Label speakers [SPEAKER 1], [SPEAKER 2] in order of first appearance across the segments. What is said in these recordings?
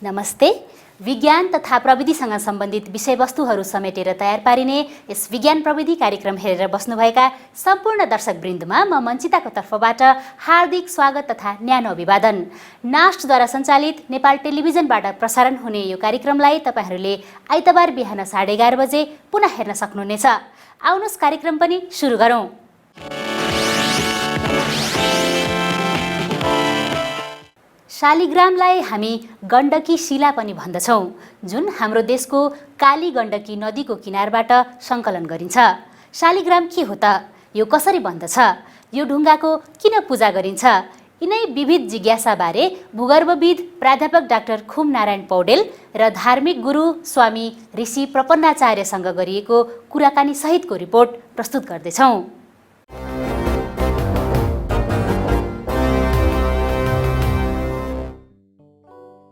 [SPEAKER 1] नमस्ते। विज्ञान तथा प्रविधिसँग सम्बन्धित विषयवस्तुहरू समेटेर तयार पारिने यस विज्ञान प्रविधि कार्यक्रम हेरेर बस्नुभएका सम्पूर्ण दर्शकवृन्दमा म मञ्चिताको तर्फबाट हार्दिक स्वागत तथा न्यानो अभिवादन। नास्टद्वारा सञ्चालित नेपाल टेलिभिजनबाट प्रसारण हुने यो कार्यक्रमलाई तपाईहरूले आइतबार बिहान 11:30 बजे पुनः हेर्न सक्नुहुनेछ। आउनुहोस् कार्यक्रम पनि सुरु गरौँ। शालिग्रामलाई हामी गण्डकी शिला पनि भन्दछौँ, जुन हाम्रो देशको काली गण्डकी नदीको किनारबाट सङ्कलन गरिन्छ। शालिग्राम के हो त? यो कसरी बन्दछ? यो ढुङ्गाको किन पूजा गरिन्छ? यिनै विविध जिज्ञासाबारे भूगर्भविद प्राध्यापक डाक्टर खुम नारायण पौडेल र धार्मिक गुरु स्वामी ऋषि प्रपन्नाचार्यसँग गरिएको कुराकानी सहितको रिपोर्ट प्रस्तुत गर्दैछौँ।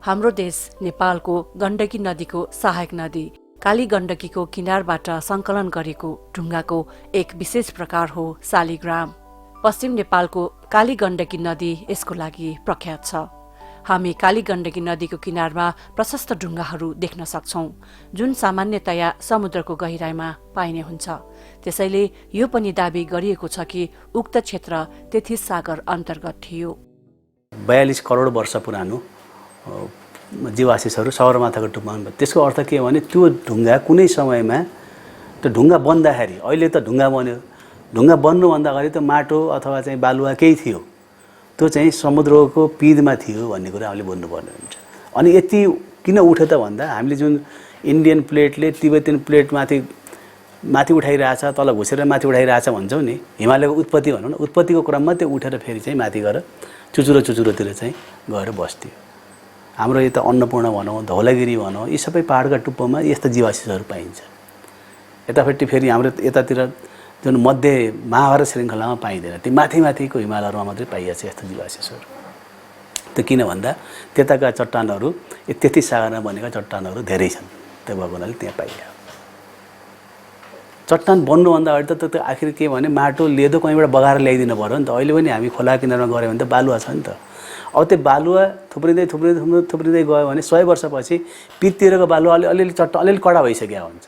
[SPEAKER 2] हाम्रो देश नेपालको गण्डकी नदीको सहायक नदी काली गण्डकीको किनारबाट सङ्कलन गरेको ढुङ्गाको एक विशेष प्रकार हो शालिग्राम। पश्चिम नेपालको काली गण्डकी नदी यसको लागि प्रख्यात छ। हामी काली गण्डकी नदीको किनारमा प्रशस्त ढुङ्गाहरू देख्न सक्छौं, जुन सामान्यतया समुद्रको गहिराईमा पाइने हुन्छ। त्यसैले यो पनि दाबी गरिएको छ कि उक्त क्षेत्र तेथिस सागर अन्तर्गत थियो।
[SPEAKER 3] 42 करोड वर्ष पुरानो जीवावशेषहरू सगरमाथाको टुप्पामा। त्यसको अर्थ के हो भने त्यो ढुङ्गा कुनै समयमा त्यो ढुङ्गा बन्दाखेरि, अहिले त ढुङ्गा बन्यो, ढुङ्गा बन्नुभन्दा अगाडि त माटो अथवा चाहिँ बालुवा केही थियो, त्यो चाहिँ समुद्रको पिँधमा थियो भन्ने कुरा हामीले बुझ्नुपर्ने हुन्छ। अनि यति किन उठ्यो त भन्दा हामीले जुन इन्डियन प्लेटले तिब्बतियन प्लेट माथि उठाइरहेछ, तल घुसेर माथि उठाइरहेछ भन्छौँ नि, हिमालयको उत्पत्ति भनौँ न, उत्पत्तिको क्रममा त्यो उठेर फेरि चाहिँ माथि गएर चुचुरोतिर चाहिँ गएर बस्थ्यो। हाम्रो यता अन्नपूर्ण भनौँ, धौलागिरी भनौँ, यी सबै पहाडका टुप्पोमा यस्ता जीवावशेषहरू पाइन्छ। यतापट्टि फेरि हाम्रो यतातिर जुन मध्य महाभारत श्रृङ्खलामा पाइँदैन, ती माथिको हिमालयहरूमा मात्रै पाइएको छ यस्ता जीवावशेषहरू। त्यो किन भन्दा त्यताका चट्टानहरू तेथिस सागरमा बनेका चट्टानहरू धेरै छन्, त्यो भएको हुनाले त्यहाँ पाइयो। चट्टान बन्नुभन्दा अगाडि त आखिर के भने माटो लेदो कहीँबाट बगाएर ल्याइदिनु पऱ्यो नि त। अहिले पनि हामी खोला किनारमा गऱ्यो भने त बालुवा छ नि त। अब त्यो बालुवा थुप्रिँदै गयो भने 100 वर्षपछि पिततिरको बालुवा अलिअलि कडा भइसक्यो हुन्छ,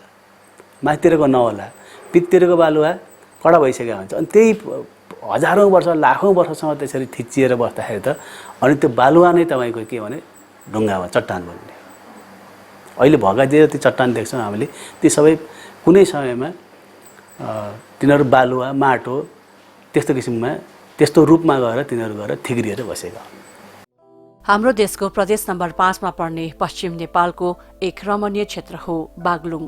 [SPEAKER 3] माथितिरको नहोला, पिततिरको बालुवा कडा भइसक्यो हुन्छ। अनि त्यही हजारौँ वर्ष लाखौँ वर्षसम्म त्यसरी थिचिएर बस्दाखेरि त अनि त्यो बालुवा नै तपाईँको के भने ढुङ्गामा चट्टान बन्ने। अहिले भएका जे जति चट्टान देख्छौँ हामीले, ती सबै कुनै समयमा तिनीहरू बालुवा माटो त्यस्तो रूपमा गएर तिनीहरू गएर थिग्रिएर बसेका।
[SPEAKER 2] हाम्रो देशको प्रदेश नम्बर 5 मा पर्ने पश्चिम नेपालको एक रमणीय क्षेत्र हो बागलुङ।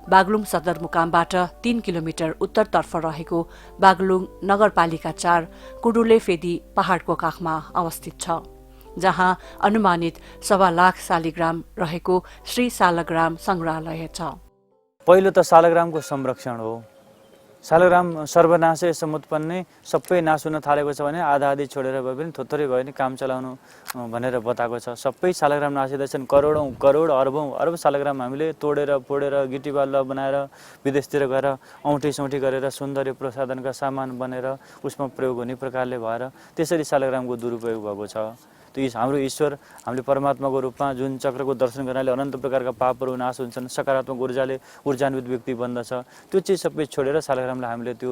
[SPEAKER 2] बागलुङ सदरमुकामबाट 3 किलोमिटर उत्तरतर्फ रहेको बागलुङ नगरपालिका 4 कुडुले फेदी पहाडको काखमा अवस्थित छ, जहाँ अनुमानित 1.25 लाख शालिग्राम रहेको श्री शालग्राम संग्रहालय छ।
[SPEAKER 4] पहिलो त शालग्रामको संरक्षण हो। शालग्राम सर्वनाशै समुत्पन्नै, सबै नाश हुन थालेको छ भने आधा छोडेर भए पनि थोरै भए पनि काम चलाउनु भनेर बताएको छ। सबै शालग्राम नासिँदैछन्। करोड अरबौं शालग्राम हामीले तोडेर फोडेर गिटी बालुवा बनाएर विदेशतिर गएर औँठी गरेर सौन्दर्य प्रसाधनका सामान बनेर उसमा प्रयोग हुने प्रकारले भएर त्यसरी शालग्रामको दुरुपयोग भएको छ। त्यो हाम्रो ईश्वर, हामीले परमात्माको रूपमा जुन चक्रको दर्शन गर्नाले अनन्त प्रकारका पापहरू नाश हुन्छन्, सकारात्मक ऊर्जान्वित व्यक्ति बन्दछ। त्यो चिज सबै छोडेर शालग्रामलाई हामीले त्यो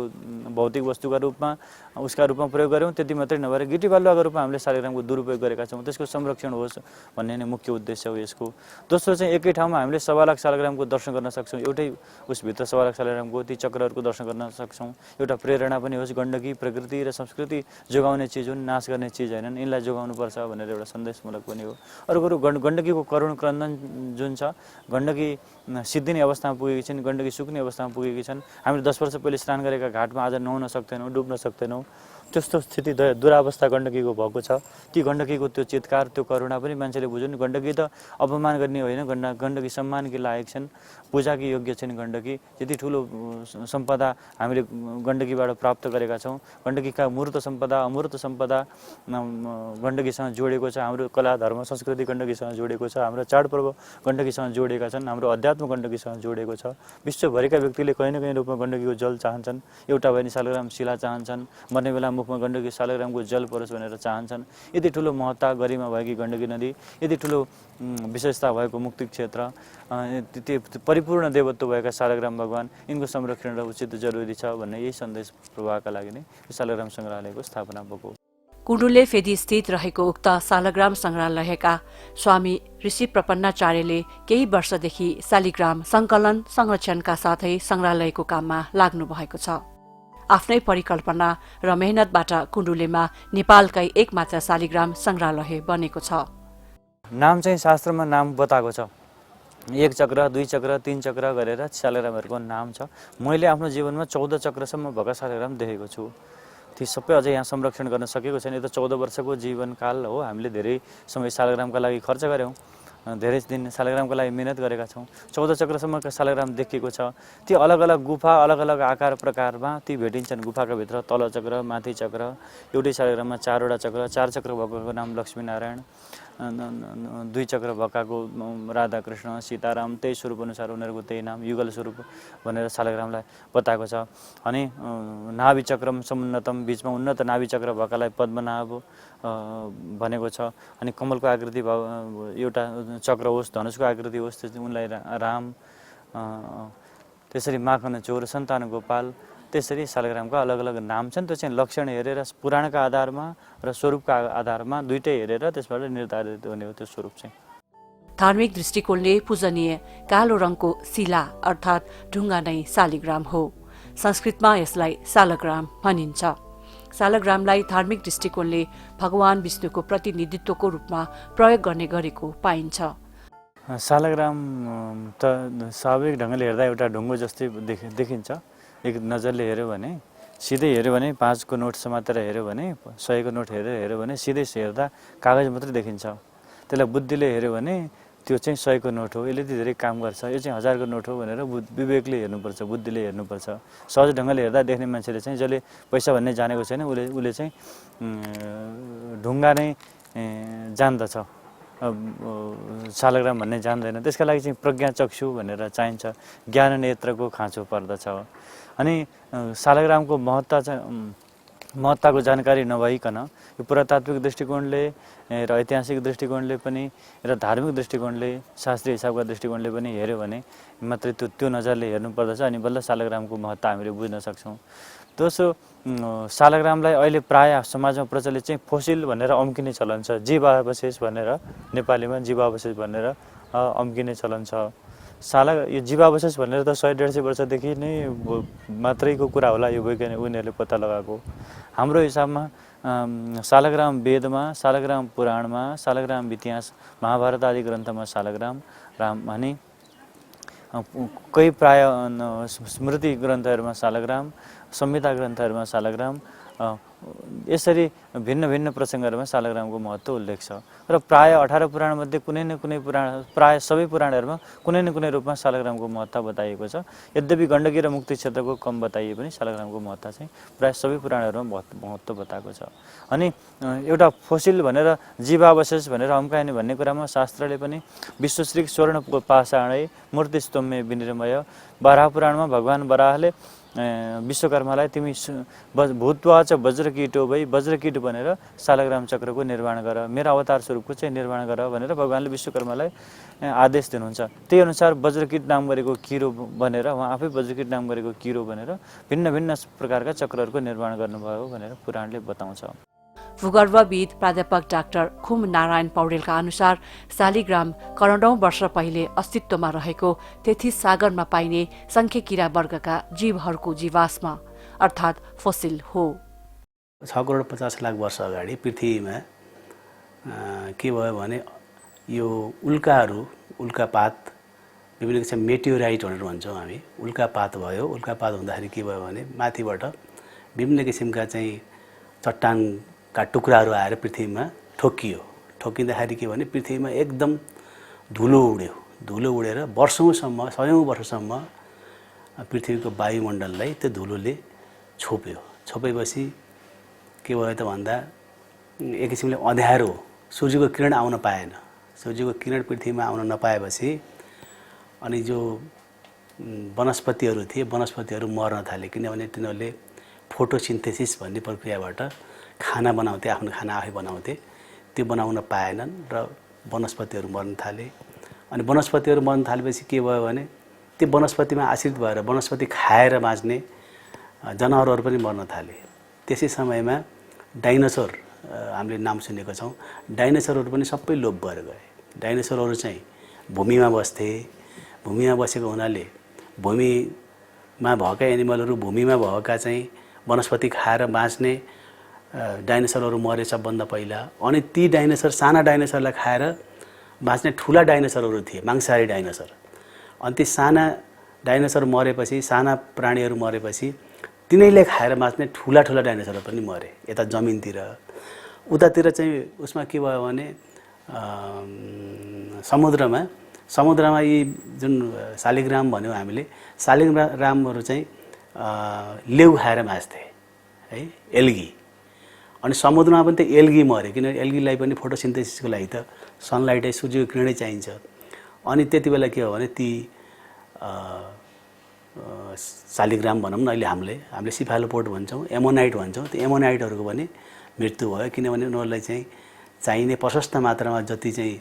[SPEAKER 4] भौतिक वस्तुका रूपमा उसका रूपमा प्रयोग गऱ्यौँ। त्यति मात्रै नभएर गिटी बालुवाको रूपमा हामीले शालग्रामको दुरुपयोग गरेका छौँ। त्यसको संरक्षण होस् भन्ने नै मुख्य उद्देश्य हो यसको। दोस्रो चाहिँ एकै ठाउँमा हामीले 1.25 लाख शालग्रामको दर्शन गर्न सक्छौँ। एउटै उसभित्र 1.25 लाख शालग्रामको ती चक्रहरूको दर्शन गर्न सक्छौँ। एउटा प्रेरणा पनि होस्। गण्डकी प्रकृति र संस्कृति जोगाउने चिज हुन्, नाश गर्ने चिज होइनन्। यिनलाई जोगाउनुपर्छ भनेर एउटा सन्देशमूलक पनि हो। अर्को कुरो गण्डकीको करुण क्रन्दन जुन छ, गण्डकी सिद्धिने अवस्थामा पुगेकी छन्, गण्डकी सुक्ने अवस्थामा पुगेकी छन्। हामीले 10 वर्ष पहिले स्नान गरेका घाटमा आज नुहाउन सक्दैनौँ, डुब्न सक्दैनौँ। त्यस्तो स्थिति दुरावस्था गण्डकीको भएको छ। ती गण्डकीको त्यो चितकार, त्यो करुणा पनि मान्छेले बुझ्नु। गण्डकी त अपमान गर्ने होइन, गण्डकी सम्मानकी लायक छन्, पूजाकी योग्य छन्। गण्डकी यति ठुलो सम्पदा हामीले गण्डकीबाट प्राप्त गरेका छौँ। गण्डकीका मूर्त सम्पदा, अमूर्त सम्पदा गण्डकीसँग जोडेको छ। हाम्रो कला, धर्म, संस्कृति गण्डकीसँग जोडेको छ। हाम्रो चाडपर्व गण्डकीसँग जोडेका छन्। हाम्रो अध्यात्म गण्डकीसँग जोडेको छ। विश्वभरिका व्यक्तिले कहीँ न कहीँ रूपमा गण्डकीको जल चाहन्छन्। एउटा भए नि शालग्राम शिला चाहन्छन्। मर्ने बेला मुखमा गण्डकी शालिग्रामको जल परोस् भनेर चाहन्छन्। यति ठुलो महत्ता गरिमा भएकी गण्डकी नदी, यति ठुलो विशेषता भएको मुक्ति क्षेत्र, परिपूर्ण देवत्व भएका शालिग्राम भगवान, यिनको संरक्षण र उचित जरुरी छ भन्ने यही सन्देश प्रवाहका लागि नै शालिग्राम सङ्ग्रहालयको स्थापना भएको।
[SPEAKER 2] कुण्डुले फेदी स्थित रहेको उक्त शालिग्राम सङ्ग्रहालयका स्वामी ऋषि प्रपन्नाचार्यले केही वर्षदेखि शालिग्राम सङ्कलन संरक्षणका साथै सङ्ग्रहालयको काममा लाग्नु भएको छ। आफ्नै परिकल्पना र मेहनतबाट कुण्डुलेमा नेपालकै एकमात्र शालिग्राम सङ्ग्रहालय बनेको छ।
[SPEAKER 4] नाम चाहिँ शास्त्रमा नाम बताएको छ, 1 चक्र 2 चक्र 3 चक्र गरेर शालिग्रामहरूको नाम छ। मैले आफ्नो जीवनमा 14 चक्रसम्म भएका शालिग्राम देखेको छु। ती सबै अझै यहाँ संरक्षण गर्न सकेको छैन। यो त 14 वर्षको जीवनकाल हो। हामीले धेरै समय शालिग्रामका लागि खर्च गऱ्यौँ, धेरै दिन शालिग्रामको लागि मिहिनेत गरेका छौँ। 14 चक्रसम्मका शालिग्राम देखिएको छ। ती अलग अलग गुफा, अलग अलग आकार प्रकारमा ती भेटिन्छन्। गुफाका भित्र तल चक्र, माथि चक्र, एउटै शालिग्राममा 4वटा चक्र, 4 चक्र भएकोको नाम लक्ष्मीनारायण, 2 चक्र भएकाको राधाकृष्ण सीताराम, त्यही स्वरूप अनुसार उनीहरूको त्यही नाम युगल स्वरूप भनेर शालिग्रामलाई बताएको छ। अनि नाभि चक्रम समुन्नतम, बीचमा उन्नत नाभि चक्र भएकालाई पद्मनाभ भनेको छ। अनि कमलको आकृति एउटा चक्र होस्, धनुषको आकृति होस्, उनलाई राम, त्यसरी माखन चोर, सन्तान गोपाल, त्यसरी शालिग्रामका अलग अलग नाम छन्। त्यो चाहिँ लक्षण हेरेर, पुराणका आधारमा र स्वरूपका आधारमा दुईटै हेरेर त्यसबाट निर्धारित हुने हो त्यो स्वरूप चाहिँ।
[SPEAKER 2] धार्मिक दृष्टिकोणले पूजनीय कालो रङको शिला अर्थात् ढुङ्गा नै शालिग्राम हो। संस्कृतमा यसलाई शालग्राम भनिन्छ। शालग्रामलाई धार्मिक दृष्टिकोणले भगवान विष्णुको प्रतिनिधित्वको रूपमा प्रयोग गर्ने गरेको पाइन्छ।
[SPEAKER 4] शालग्राम त स्वाभाविक ढङ्गले हेर्दा एउटा ढुङ्गो जस्तै देखिन्छ। एक नजरले हेऱ्यो भने, सिधै हेऱ्यो भने, 5 को नोट समातेर हेऱ्यो भने, 100 को नोट हेऱ्यो भने सिधै हेर्दा कागज मात्रै देखिन्छ। त्यसलाई बुद्धिले हेऱ्यो भने त्यो चाहिँ 100 को नोट हो, यसले धेरै काम गर्छ, यो चाहिँ 1000 को नोट हो भनेर विवेकले हेर्नुपर्छ, बुद्धिले हेर्नुपर्छ। सहज ढङ्गले हेर्दा देख्ने मान्छेले चाहिँ, जसले पैसा भन्ने जानेको छैन उसले चाहिँ ढुङ्गा नै जान्दछ, शालग्राम भन्ने जान्दैन। त्यसका लागि चाहिँ प्रज्ञाचक्षु भनेर चाहिन्छ, ज्ञान नेत्रको खाँचो पर्दछ। अनि शालग्रामको महत्ताको जानकारी नभइकन यो पुरातात्विक दृष्टिकोणले र ऐतिहासिक दृष्टिकोणले पनि र धार्मिक दृष्टिकोणले, शास्त्रीय हिसाबका दृष्टिकोणले पनि हेऱ्यो भने मात्रै त्यो नजरले हेर्नु पर्दछ। अनि बल्ल शालग्रामको महत्ता हामीले बुझ्न सक्छौँ। दोस्रो, शालग्रामलाई अहिले प्रायः समाजमा प्रचलित चाहिँ फोसिल भनेर अम्किने चलन छ। जीवावशेष भनेर, नेपालीमा जीवावशेष भनेर अम्किने चलन छ। यो जीवावशेष भनेर त 100-150 वर्षदेखि नै मात्रैको कुरा होला, यो वैज्ञानिक उनीहरूले पत्ता लगाएको। हाम्रो हिसाबमा शालग्राम वेदमा, शालग्राम पुराणमा, शालग्राम इतिहास महाभारत आदि ग्रन्थमा शालग्राम अनि कोही प्राय स्मृति ग्रन्थहरूमा शालग्राम, संहिता ग्रन्थहरूमा शालग्राम, यसरी भिन्न भिन्न प्रसङ्गहरूमा शालग्रामको महत्त्व उल्लेख छ। र प्राय 18 पुराणमध्ये कुनै न कुनै प्राय सबै पुराणहरूमा कुनै न कुनै रूपमा शालग्रामको महत्त्व बताइएको छ। यद्यपि गण्डकी र मुक्ति क्षेत्रको कम बताइए पनि शालग्रामको महत्त्व चाहिँ प्राय सबै पुराणहरूमा महत्त्व बताएको छ। अनि एउटा फोसिल भनेर, जीवावशेष भनेर अम्काइने भन्ने कुरामा शास्त्रले पनि विश्वश्री स्वर्ण पाषाणै मूर्ति स्तम्भे विनिर्मय, बाराह पुराणमा भगवान बराहले विश्वकर्मालाई तिमी भूत्वा च वज्रकीटो भई वज्रकीट भनेर शालग्राम चक्रको निर्माण गर, मेरो अवतार स्वरूपको चाहिँ निर्माण गर भनेर भगवानले विश्वकर्मालाई आदेश दिनुहुन्छ। त्यही अनुसार वज्रकीट नाम गरेको किरो भनेर, उहाँ आफै वज्रकीट नाम गरेको किरो भनेर भिन्न भिन्न प्रकारका चक्रहरूको निर्माण गर्नुभयो भनेर पुराणले बताउँछ।
[SPEAKER 2] भूगर्भविद प्राध्यापक डाक्टर खुम नारायण पौडेलका अनुसार शालिग्राम करोडौं वर्ष पहिले अस्तित्वमा रहेको तेथिस सागरमा पाइने संख्यकिरा वर्गका जीवहरूको जीवाश्म अर्थात् फोसिल हो।
[SPEAKER 3] 6 करोड 50 लाख वर्ष अगाडि पृथ्वीमा के भयो भने यो उल्काहरू, उल्कापात, विभिन्न किसिम मेटियोराइट भनेर भन्छौँ हामी, उल्कापात भयो। उल्कापात हुँदाखेरि के भयो भने माथिबाट विभिन्न किसिमका चाहिँ चट्टानका टुक्राहरू आएर पृथ्वीमा ठोकियो। ठोकिँदाखेरि के भने पृथ्वीमा एकदम धुलो उड्यो। धुलो उडेर वर्षौँसम्म, 100औं वर्षसम्म पृथ्वीको वायुमण्डललाई त्यो धुलोले छोप्यो। छोपेपछि के भयो त भन्दा एक किसिमले अँध्यारो, सूर्यको किरण आउन पाएन। सूर्यको किरण पृथ्वीमा आउन नपाएपछि अनि जो वनस्पतिहरू थिए, वनस्पतिहरू मर्न थाले, किनभने तिनीहरूले फोटोसिन्थेसिस भन्ने प्रक्रियाबाट खाना बनाउँथे, आफ्नो खाना आफै बनाउँथे। त्यो बनाउन पाएनन् र वनस्पतिहरू मर्न थाले। अनि वनस्पतिहरू मर्न थालेपछि के भयो भने त्यो वनस्पतिमा आश्रित भएर वनस्पति खाएर बाँच्ने जनावरहरू पनि मर्न थाले। त्यसै समयमा डाइनोसर हामीले नाम सुनेको छौँ। डाइनोसरहरू पनि सबै लोप भएर गए। डाइनोसरहरू चाहिँ भूमिमा बस्थे। भूमिमा बसेको हुनाले भूमिमा भएका एनिमलहरू, भूमिमा भएका चाहिँ वनस्पति खाएर बाँच्ने डाइनोसरहरू मरे सबभन्दा पहिला। अनि ती डाइनोसर, साना डाइनोसरलाई खाएर बाँच्ने ठुला डाइनोसरहरू थिए, मांसाहारी डाइनोसर। अनि ती साना डाइनोसर मरेपछि, साना प्राणीहरू मरेपछि तिनैले खाएर बाँच्ने ठुला ठुला डाइनोसरहरू पनि मरे। यता जमिनतिर, उतातिर चाहिँ उसमा के भयो भने समुद्रमा यी जुन शालिग्राम भन्यौँ हामीले, शालिग्रामहरू चाहिँ लेउ खाएर बाँच्थे है, एल्गी। अनि समुद्रमा पनि त एल्गी मऱ्यो, किनभने एल्गीलाई पनि फोटोसिन्थेसिसको लागि त सनलाइटै, सूर्यको किरणै चाहिन्छ। अनि त्यति बेला के हो भने ती शालिग्राम भनौँ न, अहिले हामीले सिफालोपोड भन्छौँ, एमोनाइट भन्छौँ, त्यो एमोनाइटहरूको पनि मृत्यु भयो। किनभने उनीहरूलाई चाहिँ चाहिने प्रशस्त मात्रामा जति चाहिँ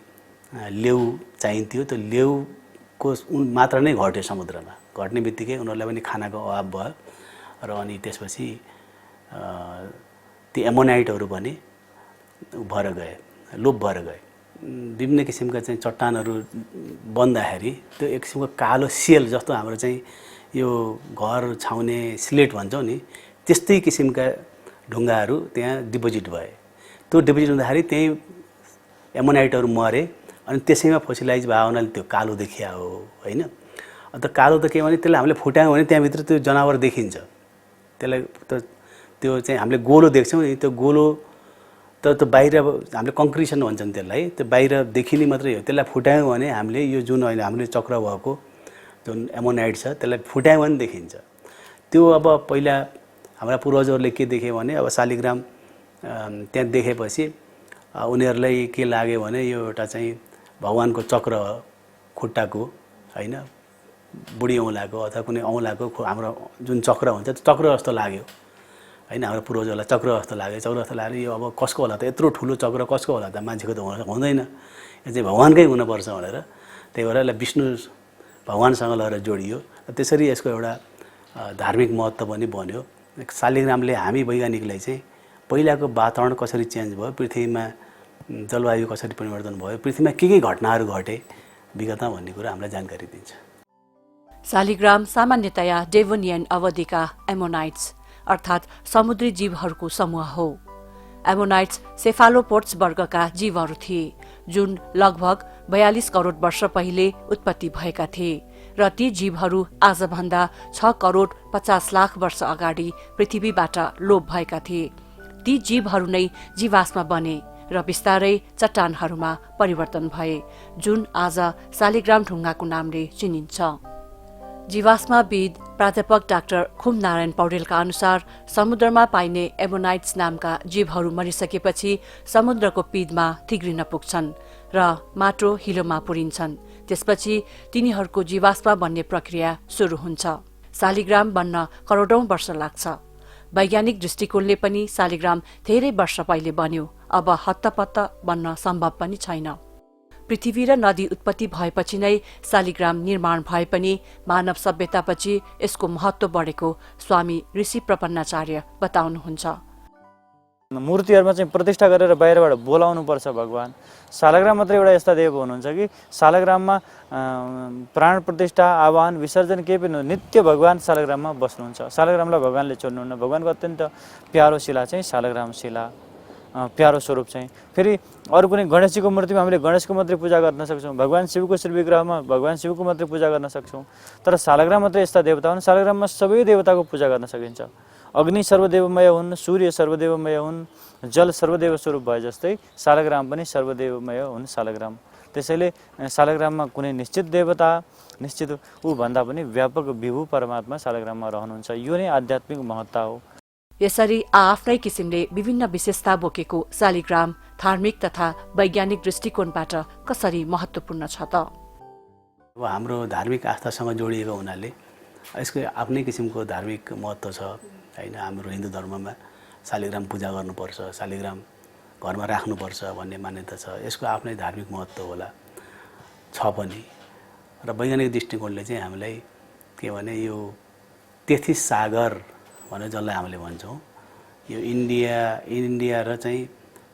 [SPEAKER 3] लेउ चाहिन्थ्यो त्यो लेउको मात्रा नै घट्यो समुद्रमा। घट्ने बित्तिकै उनीहरूलाई पनि खानाको अभाव भयो र अनि त्यसपछि ती एमोनाइटहरू पनि भएर गए, लोप भएर गए। विभिन्न किसिमका चाहिँ चट्टानहरू बन्दाखेरि त्यो एक किसिमको कालो सेल जस्तो हाम्रो चाहिँ यो घर छाउने स्लेट भन्छौँ नि, त्यस्तै किसिमका ढुङ्गाहरू त्यहाँ डिपोजिट भए। त्यो डिपोजिट हुँदाखेरि त्यही एमोनाइटहरू मरे अनि त्यसैमा फोसिलाइज भयो हुनाले त्यो कालो देखिया हो होइन। अन्त कालो त के भने त्यसलाई हामीले फुटायौँ भने त्यहाँभित्र त्यो जनावर देखिन्छ। त्यसलाई त्यो चाहिँ हामीले गोलो देख्छौँ नि, त्यो गोलो त बाहिर हामीले कङ्क्रिसन भन्छन् त्यसलाई, त्यो बाहिर देखिने मात्रै हो। त्यसलाई फुटायौँ भने हामीले यो जुन अहिले हामीले चक्र भएको जुन एमोनाइट छ त्यसलाई फुटायौँ भने देखिन्छ। त्यो अब पहिला हाम्रा पूर्वजहरूले के देखे भने अब शालिग्राम त्यहाँ देखेपछि उनीहरूलाई के लाग्यो भने यो एउटा चाहिँ भगवानको चक्र खुट्टाको होइन, बुढी औँलाको अथवा कुनै औँलाको हाम्रो जुन चक्र हुन्छ त्यो चक्र जस्तो लाग्यो होइन। हाम्रो पूर्वजहरूलाई चक्र जस्तो लाग्यो। चक्र जस्तो लाग्यो, यो अब कसको होला त, यत्रो ठुलो चक्र कसको होला त, मान्छेको त हुँदैन, यो चाहिँ भगवानकै हुनुपर्छ भनेर त्यही भएर यसलाई विष्णु भगवानसँग लगेर जोडियो। त्यसरी यसको एउटा धार्मिक महत्त्व पनि बन्यो। शालिग्रामले हामी वैज्ञानिकलाई चाहिँ पहिलाको वातावरण कसरी चेन्ज भयो, पृथ्वीमा जलवायु कसरी परिवर्तन भयो, पृथ्वीमा के घटनाहरू घटे विगतमा भन्ने कुरा हामीलाई जानकारी दिन्छ।
[SPEAKER 2] शालिग्राम सामान्यतया डेभोनियन अवधिका एमोनाइट्स अर्थात् समुद्री जीवहरूको समूह हो। एमोनाइट्स सेफालोपोड्स वर्गका जीवहरू थिए जुन लगभग 42 करोड वर्ष पहिले उत्पत्ति भएका थिए र ती जीवहरू आजभन्दा 6 करोड 50 लाख वर्ष अगाडि पृथ्वीबाट लोप भएका थिए। ती जीवहरू नै जीवाश्म बने र बिस्तारै चट्टानहरूमा परिवर्तन भए जुन आज शालिग्राम ढुङ्गाको नामले चिनिन्छ। जीवाश्मविद प्राध्यापक डाक्टर खुम नारायण पौडेलका अनुसार समुद्रमा पाइने एमोनाइट्स नामका जीवहरू मरिसकेपछि समुद्रको पिँधमा थिग्रिन पुग्छन् र माटो हिलोमा पुरिन्छन्। त्यसपछि तिनीहरूको जीवाश्म बन्ने प्रक्रिया सुरु हुन्छ। शालिग्राम बन्न करोडौं वर्ष लाग्छ। वैज्ञानिक दृष्टिकोणले पनि शालिग्राम धेरै वर्ष पहिले बन्यो, अब हत्तपत्त बन्न सम्भव पनि छैन। पृथ्वी र नदी उत्पत्ति भएपछि नै शालिग्राम निर्माण भए पनि मानव सभ्यतापछि यसको महत्त्व बढेको स्वामी ऋषि प्रपन्नाचार्य बताउनुहुन्छ।
[SPEAKER 4] मूर्तिहरूमा चाहिँ प्रतिष्ठा गरेर बाहिरबाट बोलाउनु पर्छ भगवान। शालिग्राम मात्रै एउटा यस्ता देव हुनुहुन्छ कि शालिग्राममा प्राण प्रतिष्ठा, आह्वान, विसर्जन केही पनि नित्य भगवान शालिग्राममा बस्नुहुन्छ। शालिग्रामलाई भगवानले छोड्नुहुन्न। भगवानको अत्यन्त प्यारो शिला चाहिँ शालिग्राम शिला, प्यारो स्वरूप चाहिँ। फेरि अरू कुनै गणेशजीको मूर्तिमा हामीले गणेशको मात्रै पूजा गर्न सक्छौँ, भगवान शिवको श्री विग्रहमा भगवान शिवको मात्रै पूजा गर्न सक्छौँ। तर शालिग्राम मात्रै यस्ता देवता हुन्, शालिग्राममा सबै देवताको पूजा गर्न सकिन्छ। अग्नि सर्वदेवमय हुन्, सूर्य सर्वदेवमय हुन्, जल सर्वदेव स्वरूप भए जस्तै शालिग्राम पनि सर्वदेवमय हुन् शालिग्राम। त्यसैले शालिग्राममा कुनै निश्चित देवता, निश्चित ऊ भन्दा पनि व्यापक विभु परमात्मा शालिग्राममा रहनुहुन्छ। यो नै आध्यात्मिक महत्ता हो।
[SPEAKER 2] यसरी आफ्नै किसिमले विभिन्न विशेषता बोकेको शालिग्राम धार्मिक तथा वैज्ञानिक दृष्टिकोणबाट कसरी महत्त्वपूर्ण छ त?
[SPEAKER 3] अब हाम्रो धार्मिक आस्थासँग जोडिएको हुनाले यसको आफ्नै किसिमको धार्मिक महत्त्व छ होइन। हाम्रो हिन्दू धर्ममा शालिग्राम पूजा गर्नुपर्छ, शालिग्राम घरमा राख्नुपर्छ भन्ने मान्यता छ। यसको आफ्नै धार्मिक महत्त्व होला, छ पनि। र वैज्ञानिक दृष्टिकोणले चाहिँ हामीलाई के भने यो 33 सागर भनेर जसलाई हामीले भन्छौँ, यो इन्डिया र चाहिँ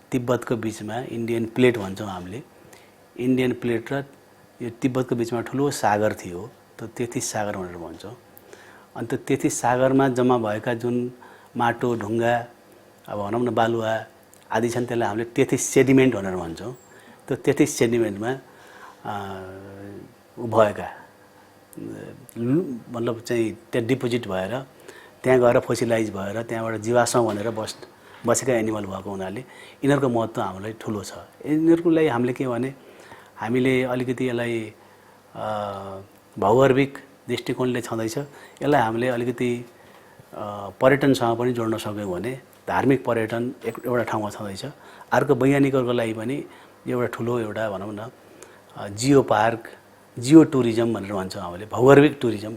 [SPEAKER 3] तिब्बतको बिचमा इन्डियन प्लेट भन्छौँ हामीले। इन्डियन प्लेट र यो तिब्बतको बिचमा ठुलो सागर थियो, त्यो 33 सागर भनेर भन्छौँ। अनि त्यो 33 सागरमा जम्मा भएका जुन माटो, ढुङ्गा, अब भनौँ न बालुवा आदि छन्, त्यसलाई हामीले 33 सेडिमेन्ट भनेर भन्छौँ। त्यो 33 सेडिमेन्टमा भएका मतलब चाहिँ त्यहाँ डिपोजिट भएर त्यहाँ गएर फोसिलाइज भएर त्यहाँबाट जीवाश्म भनेर बसेका एनिमल भएको हुनाले यिनीहरूको महत्त्व हामीलाई ठुलो छ। यिनीहरूको लागि हामीले के भने हामीले अलिकति यसलाई भौगर्भिक दृष्टिकोणले छँदैछ, यसलाई हामीले अलिकति पर्यटनसँग पनि जोड्न सक्यौँ भने धार्मिक पर्यटन एउटा ठाउँमा छँदैछ। अर्को वैज्ञानिकहरूको लागि पनि एउटा ठुलो एउटा भनौँ न जियो पार्क, जियो टुरिज्म भनेर भन्छौँ हामीले, भौगर्भिक टुरिज्म,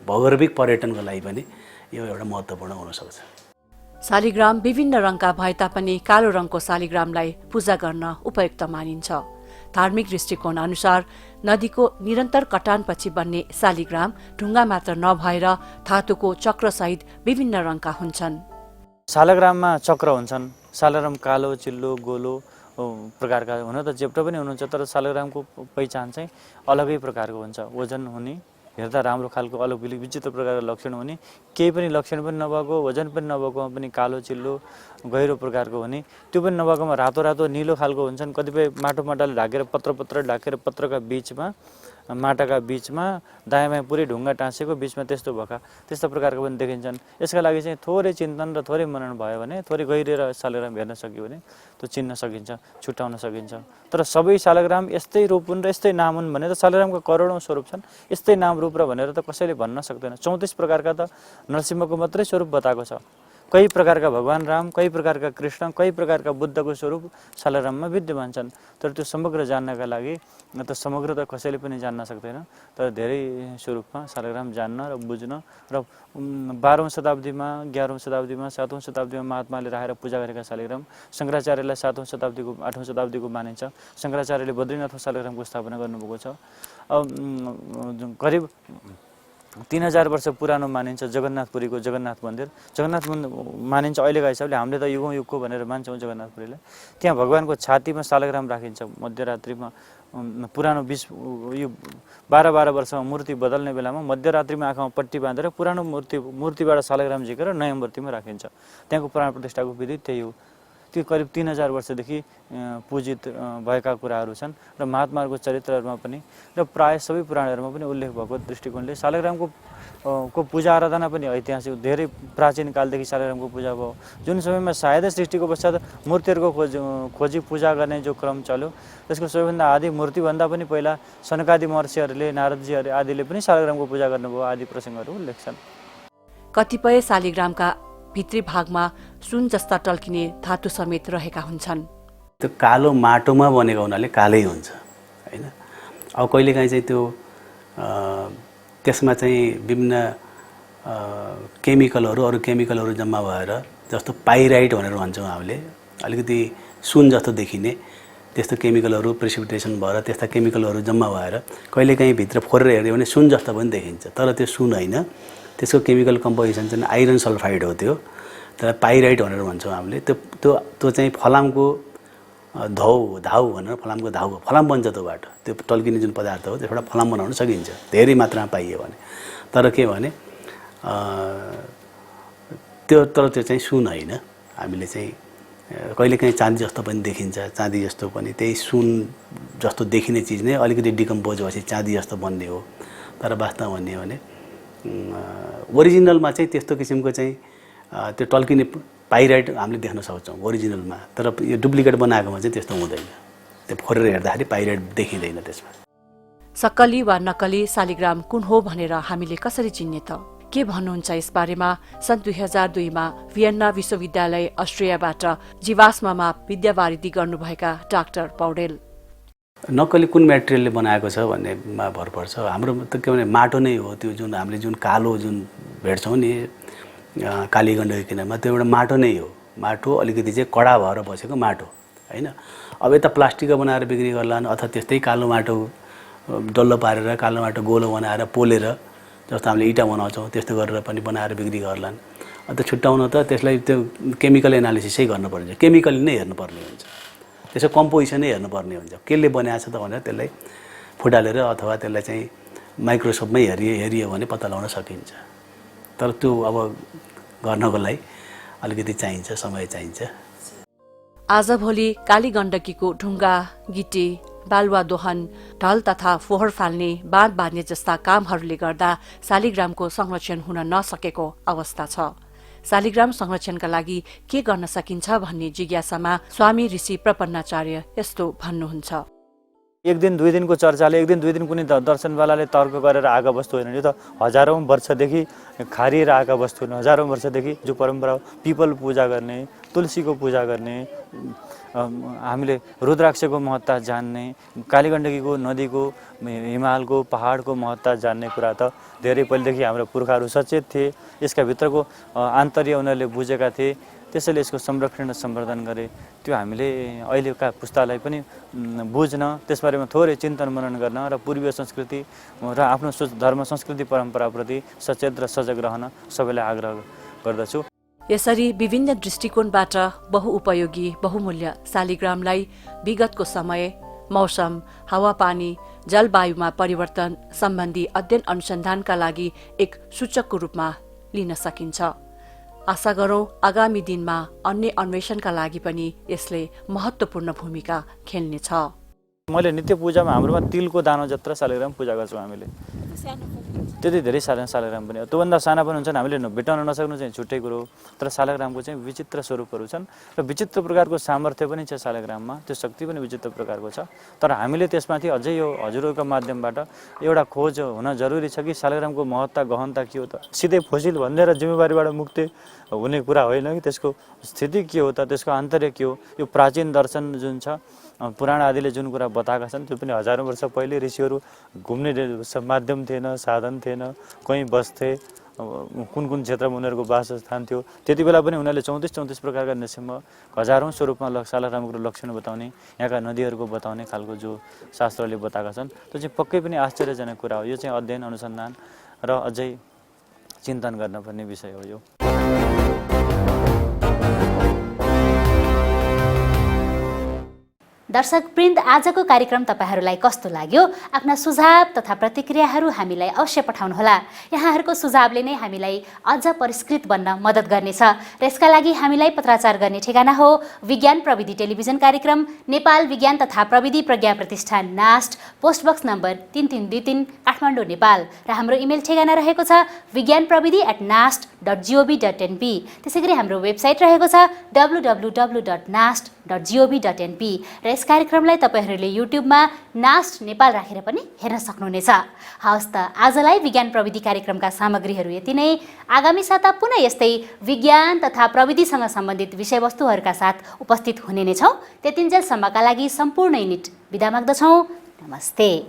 [SPEAKER 3] भौगर्भिक पर्यटनको लागि पनि यो एउटा महत्त्वपूर्ण हुनसक्छ।
[SPEAKER 2] शालिग्राम विभिन्न रङका भए तापनि कालो रङको शालिग्रामलाई पूजा गर्न उपयुक्त मानिन्छ। धार्मिक दृष्टिकोण अनुसार नदीको निरन्तर कटानपछि बन्ने शालिग्राम ढुङ्गा मात्र नभएर धातुको चक्रसहित विभिन्न रङका हुन्छन्।
[SPEAKER 4] शालिग्राममा चक्र हुन्छन्। शालिग्राम कालो, चिल्लो, गोलो प्रकारका हुन त चेप्टो पनि हुनुहुन्छ, तर शालिग्रामको पहिचान चाहिँ अलगै प्रकारको हुन्छ। वजन हुने, हेर्दा राम्रो खालको अलग विचित्र प्रकारको लक्षण हुने, केही पनि लक्षण पनि नभएको, वजन पनि नभएकोमा पनि कालो, चिल्लो, गहिरो प्रकारको हुने, त्यो पनि नभएकोमा रातो रातो निलो खालको हुन्छन्। कतिपय माटोले ढाकेर पत्र ढाकेर पत्रका बिचमा, माटाका बिचमा दायाँ बायाँ पुरै ढुङ्गा टाँसेको बिचमा त्यस्तो प्रकारको पनि देखिन्छन्। यसका लागि चाहिँ थोरै चिन्तन र थोरै मनन भयो भने, थोरै गहिरेर शालिग्राम हेर्न सक्यो भने त्यो चिन्न सकिन्छ, छुट्याउन सकिन्छ। तर सबै शालिग्राम यस्तै रूप हुन् र यस्तै नाम हुन् भने त शालिग्रामका करोडौँ स्वरूप छन्। यस्तै नाम रूप र भनेर त कसैले भन्न सक्दैन। 34 प्रकारका त नरसिंहको मात्रै स्वरूप बताएको छ। कई प्रकारका भगवान राम, कई प्रकारका कृष्ण, कई प्रकारका बुद्धको स्वरूप शालिग्राममा विद्यमान छन्। तर त्यो समग्र जान्नका लागि त समग्र त कसैले पनि जान्न सक्दैन, तर धेरै स्वरूपमा शालिग्राम जान्न र बुझ्न र 12औं शताब्दीमा, 11औं शताब्दीमा, 7औं शताब्दीमा महात्माले राखेर पूजा गरेका शालिग्राम, शङ्कराचार्यलाई 7औं शताब्दीको 8औं शताब्दीको मानिन्छ। शङ्कराचार्यले बद्रीनाथको शालिग्रामको स्थापना गर्नुभएको छ। करिब 3000 वर्ष पुरानो मानिन्छ जगन्नाथपुरीको जगन्नाथ मन्दिर। जगन्नाथ मानिन्छ अहिलेका हिसाबले, हामीले त युगौँ युगको भनेर मान्छौँ जगन्नाथपुरीलाई। त्यहाँ भगवानको छातीमा शालिग्राम राखिन्छ मध्यरात्रिमा। पुरानो यो 12 वर्षमा मूर्ति बदल्ने बेलामा मध्यरात्रिमा आँखामा पट्टी बाँधेर पुरानो मूर्तिबाट शालिग्राम झिकेर नयाँ मूर्तिमा राखिन्छ। त्यहाँको प्राण प्रतिष्ठाको विधि त्यही हो। त्यो करिब 3000 वर्षदेखि पूजित भएका कुराहरू छन् र महात्माहरूको चरित्रहरूमा पनि र प्राय सबै पुराणहरूमा पनि उल्लेख भएको दृष्टिकोणले शालिग्रामको पूजा आराधना पनि ऐतिहासिक धेरै प्राचीन कालदेखि शालिग्रामको पूजा भयो। जुन समयमा सायदै सृष्टिको पश्चात मूर्तिहरूको खोजी पूजा गर्ने जो क्रम चल्यो, त्यसको सबैभन्दा आदि मूर्तिभन्दा पनि पहिला सनकादि महर्षिहरूले, नारदजीहरू आदिले पनि शालिग्रामको पूजा गर्नुभयो आदि प्रसङ्गहरू उल्लेख छन्।
[SPEAKER 2] कतिपय शालिग्रामका भित्री भागमा सुन जस्ता टल्किने धातु समेत रहेका हुन्छन्।
[SPEAKER 3] त्यो कालो माटोमा बनेको हुनाले कालै हुन्छ होइन। अब कहिलेकाहीँ चाहिँ त्यो त्यसमा चाहिँ विभिन्न अरू केमिकलहरू जम्मा भएर, जस्तो पाइराइट भनेर भन्छौँ हामीले, अलिकति सुन जस्तो देखिने त्यस्तो केमिकलहरू प्रेसिपिटेसन भएर त्यस्ता केमिकलहरू जम्मा भएर कहिलेकाहीँ भित्र फोरेर हेर्यो भने सुन जस्तो पनि देखिन्छ। तर त्यो सुन होइन, त्यसको केमिकल कम्पोजिसन चाहिँ आइरन सल्फाइड हो। त्यो तर पाइराइट भनेर भन्छौँ हामीले। त्यो चाहिँ फलामको धाउ भनेर, फलामको धाउ हो, फलाम बन्छ त्योबाट। त्यो टल्किने जुन पदार्थ हो त्यसबाट फलाम बनाउन सकिन्छ धेरै मात्रामा पाइयो भने। तर के भने त्यो चाहिँ सुन होइन। हामीले चाहिँ कहिलेकाहीँ चाँदी जस्तो पनि देखिन्छ, चाँदी जस्तो पनि त्यही सुन जस्तो देखिने चिज नै अलिकति डिकम्पोज भएपछि चाँदी जस्तो बन्ने हो। तर वास्तवमा भन्ने हो भने ओरिजिनलमा चाहिँ त्यस्तो किसिमको चाहिँ त्यो टल्किने पाइराइट हामीले देख्न सक्छौँ ओरिजिनलमा। तर यो डुप्लिकेट बनाएकोमा चाहिँ त्यस्तो हुँदैन। त्यो फोरेर हेर्दाखेरि पाइराइट देखिँदैन त्यसमा।
[SPEAKER 2] सक्कली वा नक्कली शालिग्राम कुन हो भनेर हामीले कसरी चिन्ने त? के भन्नुहुन्छ यस बारेमा सन् 2002 मा भियन्ना विश्वविद्यालय अस्ट्रियाबाट जीवाश्ममा विद्यावारिधि गर्नुभएका डाक्टर पौडेल।
[SPEAKER 3] नक्कली कुन मेटेरियलले बनाएको छ भन्नेमा भर पर्छ। हाम्रो त के भने माटो नै हो। त्यो जुन हामीले जुन कालो जुन भेट्छौँ नि, काली गण्डकी किनारमा त्यो एउटा माटो नै हो। माटो अलिकति चाहिँ कडा भएर बसेको माटो होइन। अब यता प्लास्टिकको बनाएर बिक्री गर्लान् अथवा त्यस्तै कालो माटो डल्लो पारेर कालो माटो गोलो बनाएर पोलेर जस्तो हामीले इँटा बनाउँछौँ त्यस्तो गरेर पनि बनाएर बिक्री गर्लान्। अन्त छुट्याउन त त्यसलाई त्यो केमिकल एनालिसिसै गर्नुपर्ने हुन्छ, केमिकली नै हेर्नुपर्ने हुन्छ, त्यसको कम्पोजिसनै हेर्नुपर्ने हुन्छ, केले बनाएको छ त भनेर त्यसलाई फुटालेर अथवा त्यसलाई चाहिँ माइक्रोस्कोपमै हेरियो भने पत्ता लगाउन सकिन्छ। तर त्यो अब गर्नको लागि अलिकति चाहिन्छ, समय चाहिन्छ।
[SPEAKER 2] आजभोलि काली गण्डकीको ढुङ्गा, गिटी, बालुवा दोहन, ढल तथा फोहोर फाल्ने, बाँध बाँध्ने जस्ता कामहरूले गर्दा शालिग्रामको संरक्षण हुन नसकेको अवस्था छ। शालिग्राम संरक्षणका लागि के गर्न सकिन्छ भन्ने जिज्ञासामा स्वामी ऋषि प्रपन्नाचार्य यस्तो भन्नुहुन्छ।
[SPEAKER 4] एक दिन दुई दिनको चर्चाले, एक दिन दुई दिन कुनै दर्शनवालाले तर्क गरेर आएका वस्तु होइन, यो त हजारौँ वर्षदेखि खारिएर आएका वस्तु हुन्। हजारौँ वर्षदेखि जो परम्परा हो, पिपल पूजा गर्ने, तुलसीको पूजा गर्ने, हामीले रुद्राक्षको महत्ता जान्ने, कालीगण्डकीको नदीको, हिमालको पहाडको महत्ता जान्ने कुरा त धेरै पहिलेदेखि हाम्रो पुर्खाहरू सचेत थिए। यसका भित्रको आन्तर्य उनीहरूले बुझेका थिए, त्यसैले यसको संरक्षण र सम्वर्धन गरे। त्यो हामीले अहिलेका पुस्तालाई पनि बुझ्न, त्यसबारेमा थोरै चिन्तन मनन गर्न र पूर्वीय संस्कृति र आफ्नो धर्म संस्कृति परम्पराप्रति सचेत र सजग रहन सबैलाई आग्रह गर्दछु।
[SPEAKER 2] यसरी विभिन्न दृष्टिकोणबाट बहुउपयोगी बहुमूल्य शालिग्रामलाई विगतको समय, मौसम, हावापानी, जलवायुमा परिवर्तन सम्बन्धी अध्ययन अनुसन्धानका लागि एक सूचकको रूपमा लिन सकिन्छ। आशा गरौँ आगामी दिनमा अन्य अन्वेषणका लागि पनि यसले महत्त्वपूर्ण भूमिका खेल्नेछ।
[SPEAKER 4] मैले नित्य पूजामा हाम्रोमा तिलको दानो जत्र शालिग्राम पूजा गर्छौँ हामीले। त्यति धेरै साना शालिग्राम पनि हो, त्योभन्दा साना पनि हुन्छन्, हामीले भेटाउन नसक्नु चाहिँ छुट्टै कुरो हो। तर शालिग्रामको चाहिँ विचित्र स्वरूपहरू छन् र विचित्र प्रकारको सामर्थ्य पनि छ शालिग्राममा, त्यो शक्ति पनि विचित्र प्रकारको छ। तर हामीले त्यसमाथि अझै यो हजुरहरूको माध्यमबाट एउटा खोज हुन जरुरी छ कि शालिग्रामको महत्ता गहनता के हो त। सिधै फोसिल भनेर जिम्मेवारीबाट मुक्ति हुने कुरा होइन कि त्यसको स्थिति के हो त, त्यसको आन्तर्य के हो। यो प्राचीन दर्शन जुन छ, पुराण आदिले जुन कुरा बताएका छन् त्यो पनि हजारौँ वर्ष पहिले ऋषिहरू घुम्ने माध्यम थिएन, साधन थिएन, कहीँ बस्थे, कुन कुन क्षेत्रमा उनीहरूको वासस्थान थियो। त्यति बेला पनि उनीहरूले 34 प्रकारका निसिम्म हजारौँ स्वरूपमा शालिग्रामको लक्षण बताउने, यहाँका नदीहरूको बताउने खालको जो शास्त्रले बताएका छन्, त्यो चाहिँ पक्कै पनि आश्चर्यजनक कुरा हो। यो चाहिँ अध्ययन अनुसन्धान र अझै चिन्तन गर्नुपर्ने विषय हो यो।
[SPEAKER 1] दर्शकवृन्द, आजको कार्यक्रम तपाईहरूलाई कस्तो लाग्यो? आफ्ना सुझाव तथा प्रतिक्रियाहरू हामीलाई अवश्य पठाउनुहोला। यहाँहरूको सुझावले नै हामीलाई अझ परिष्कृत बन्न मद्दत गर्नेछ र यसका लागि हामीलाई पत्राचार गर्ने ठेगाना हो विज्ञान प्रविधि टेलिभिजन कार्यक्रम, नेपाल विज्ञान तथा प्रविधि प्रज्ञा प्रतिष्ठान, नास्ट, पोस्टबक्स नम्बर 3323 काठमाडौँ, नेपाल। र हाम्रो इमेल ठेगाना रहेको छ vigyanpravidi@nast.gov.np। त्यसैगरी हाम्रो वेबसाइट रहेको छ www.nast.gov.np। र यस कार्यक्रमलाई तपाईहरूले युट्युबमा नास्ट नेपाल राखेर पनि हेर्न सक्नुहुनेछ। हवस् त, आजलाई विज्ञान प्रविधि कार्यक्रमका सामग्रीहरू यति नै। आगामी साता पुनः यस्तै विज्ञान तथा प्रविधिसँग सम्बन्धित विषयवस्तुहरूका साथ उपस्थित हुने नै छौँ। त्यतिन्जेलसम्मका लागि सम्पूर्ण युनिट बिदा माग्दछौँ। नमस्ते।